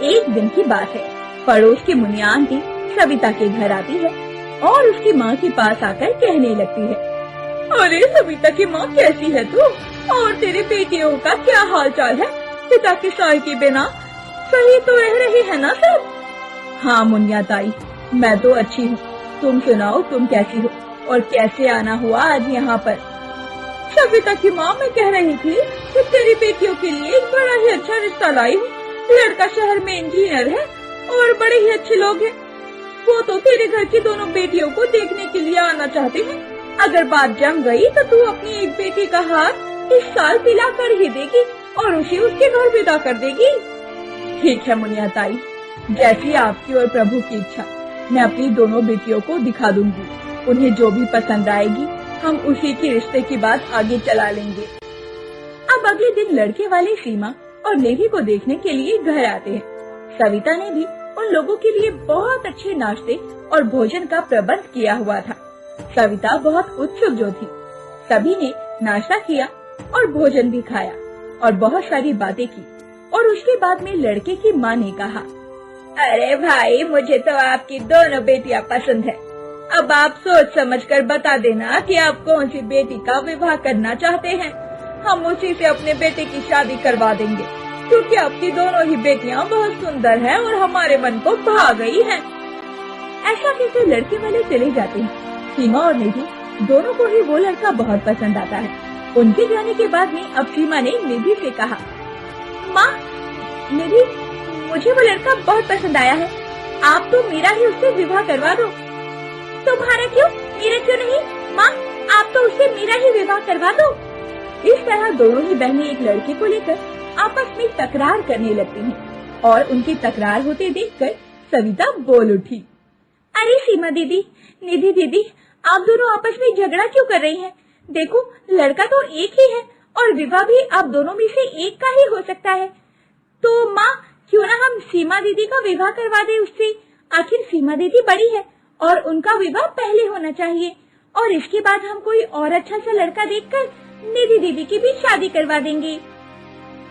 एक दिन की बात है। पड़ोस की मुनिया आंटी सविता के घर आती है और उसकी माँ के पास आकर कहने लगती है, अरे सविता की माँ कैसी है तू, और तेरे बेटियों का क्या हाल चाल है? पिता के साय के बिना सही तो रह रही है ना सब? हाँ मुनिया ताई, मैं तो अच्छी हूँ। तुम सुनाओ, तुम कैसी हो और कैसे आना हुआ आज यहाँ पर? सविता की माँ, मैं कह रही थी कि तेरी बेटियों के लिए एक बड़ा ही अच्छा रिश्ता लाई हूँ। लड़का शहर में इंजीनियर है और बड़े ही अच्छे लोग हैं। वो तो तेरे घर की दोनों बेटियों को देखने के लिए आना चाहते हैं। अगर बात जम गई तो तू अपनी एक बेटी का हाथ इस साल पिला कर ही देगी और उसे उसके घर विदा कर देगी। ठीक है मुनिया ताई, जैसी आपकी और प्रभु की इच्छा। मैं अपनी दोनों बेटियों को दिखा दूंगी। उन्हें जो भी पसंद आएगी हम उसी के रिश्ते की बात आगे चला लेंगे। अब अगले दिन लड़के वाले सीमा और निधि को देखने के लिए घर आते हैं। सविता ने भी उन लोगों के लिए बहुत अच्छे नाश्ते और भोजन का प्रबंध किया हुआ था। सविता बहुत उत्सुक जो थी। सभी ने नाश्ता किया और भोजन भी खाया और बहुत सारी बातें की। और उसके बाद में लड़के की माँ ने कहा, अरे भाई, मुझे तो आपकी दोनों बेटियां पसंद है। अब आप सोच समझ कर बता देना कि आप कौन सी बेटी का विवाह करना चाहते हैं। हम उसी से अपने बेटे की शादी करवा देंगे, क्योंकि आपकी दोनों ही बेटियां बहुत सुंदर हैं और हमारे मन को भा गई हैं। ऐसा कहकर लड़के वाले चले जाते हैं। सीमा और निधि दोनों को ही वो लड़का बहुत पसंद आता है। उनके जाने के बाद में अब सीमा ने निधि से कहा, माँ, निधि, मुझे वो लड़का बहुत पसंद आया है। आप तो मेरा ही उससे विवाह करवा दो। तुम्हारा क्यों, मेरा क्यों नहीं? माँ, आप तो उससे मेरा ही विवाह करवा दो। इस तरह दोनों ही बहनें एक लड़के को लेकर आपस में तकरार करने लगती हैं और उनकी तकरार होते देखकर सविता बोल उठी, अरे सीमा दीदी, निधि दीदी, आप दोनों आपस में झगड़ा क्यों कर रही हैं? देखो, लड़का तो एक ही है और विवाह भी आप दोनों में से एक का ही हो सकता है। तो माँ, क्यों ना हम सीमा दीदी का विवाह करवा दें उससे? आखिर सीमा दीदी बड़ी है और उनका विवाह पहले होना चाहिए और इसके बाद हम कोई और अच्छा सा लड़का देखकर निधि दीदी की भी शादी करवा देंगे।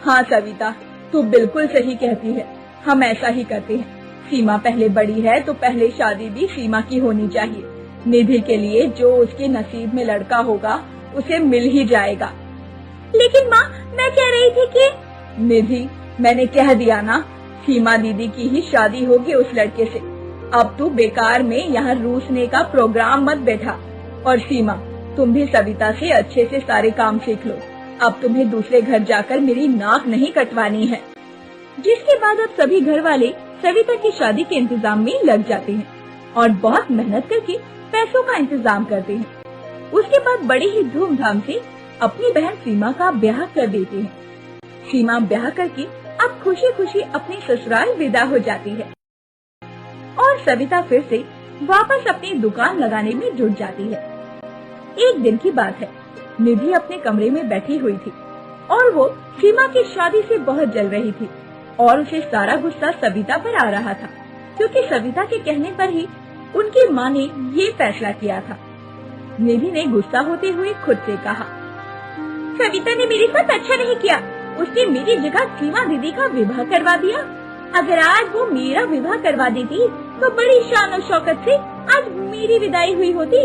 हाँ सविता, तू बिल्कुल सही कहती है। हम ऐसा ही करते हैं। सीमा पहले बड़ी है तो पहले शादी भी सीमा की होनी चाहिए। निधि के लिए जो उसके नसीब में लड़का होगा उसे मिल ही जाएगा। लेकिन माँ, मैं कह रही थी कि निधि, मैंने कह दिया ना, सीमा दीदी की ही शादी होगी उस लड़के से। अब तू बेकार में यहाँ रूसने का प्रोग्राम मत बैठा। और सीमा, तुम भी सविता से अच्छे से सारे काम सीख लो। अब तुम्हें दूसरे घर जाकर मेरी नाक नहीं कटवानी है। जिसके बाद अब सभी घर वाले सविता की शादी के इंतजाम में लग जाते हैं और बहुत मेहनत करके पैसों का इंतजाम करते हैं। उसके बाद बड़े ही धूमधाम से अपनी बहन सीमा का ब्याह कर देते हैं। सीमा ब्याह करके अब खुशी खुशी अपनी ससुराल विदा हो जाती है और सविता फिर से वापस अपनी दुकान लगाने में जुट जाती है। एक दिन की बात है। निधि अपने कमरे में बैठी हुई थी और वो सीमा की शादी से बहुत जल रही थी और उसे सारा गुस्सा सविता पर आ रहा था, क्योंकि सविता के कहने पर ही उनकी माँ ने ये फैसला किया था। निधि ने गुस्सा होते हुए खुद से कहा, सविता ने मेरे साथ अच्छा नहीं किया। उसने मेरी जगह सीमा दीदी का विवाह करवा दिया। अगर आज वो मेरा विवाह करवा देती तो बड़ी शान और शौकत से आज मेरी विदाई हुई होती।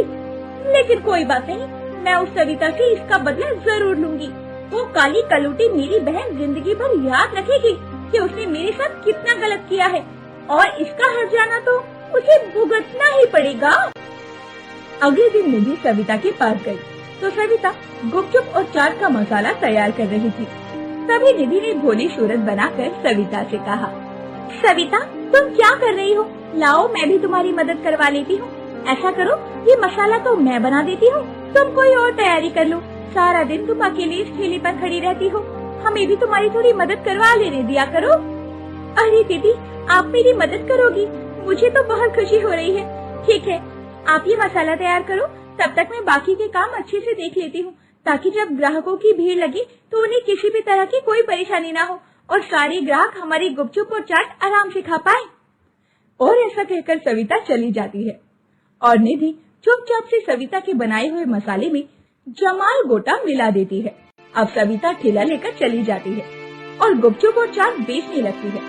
लेकिन कोई बात नहीं, मैं उस सविता से इसका बदला जरूर लूंगी। वो काली कलूटी मेरी बहन जिंदगी भर याद रखेगी कि उसने मेरे साथ कितना गलत किया है और इसका हर जाना तो उसे भुगतना ही पड़ेगा। अगले दिन निधि सविता के पास गई तो सविता गुपचुप और चाट का मसाला तैयार कर रही थी। तभी निधि ने भोली सूरत बनाकर सविता से कहा, सविता, तुम क्या कर रही हो? लाओ, मैं भी तुम्हारी मदद करवा लेती हूँ। ऐसा करो, ये मसाला तो मैं बना देती हूँ, तुम कोई और तैयारी कर लो। सारा दिन तुम अकेले इस ठेले पर खड़ी रहती हो, हमें भी तुम्हारी थोड़ी मदद करवा लेने दिया करो। अरे दीदी, आप मेरी मदद करोगी? मुझे तो बहुत खुशी हो रही है। ठीक है, आप ये मसाला तैयार करो, तब तक मैं बाकी के काम अच्छे से देख लेती हूँ, ताकि जब ग्राहकों की भीड़ लगे तो उन्हें किसी भी तरह की कोई परेशानी ना हो और सारे ग्राहक हमारी गुपचुप और चाट आराम से खा पाए। और ऐसा कहकर सविता चली जाती है और निधि चुपचाप से सविता के बनाए हुए मसाले में जमाल गोटा मिला देती है। अब सविता ठेला लेकर चली जाती है और गुपचुप और चाट बेचने लगती है।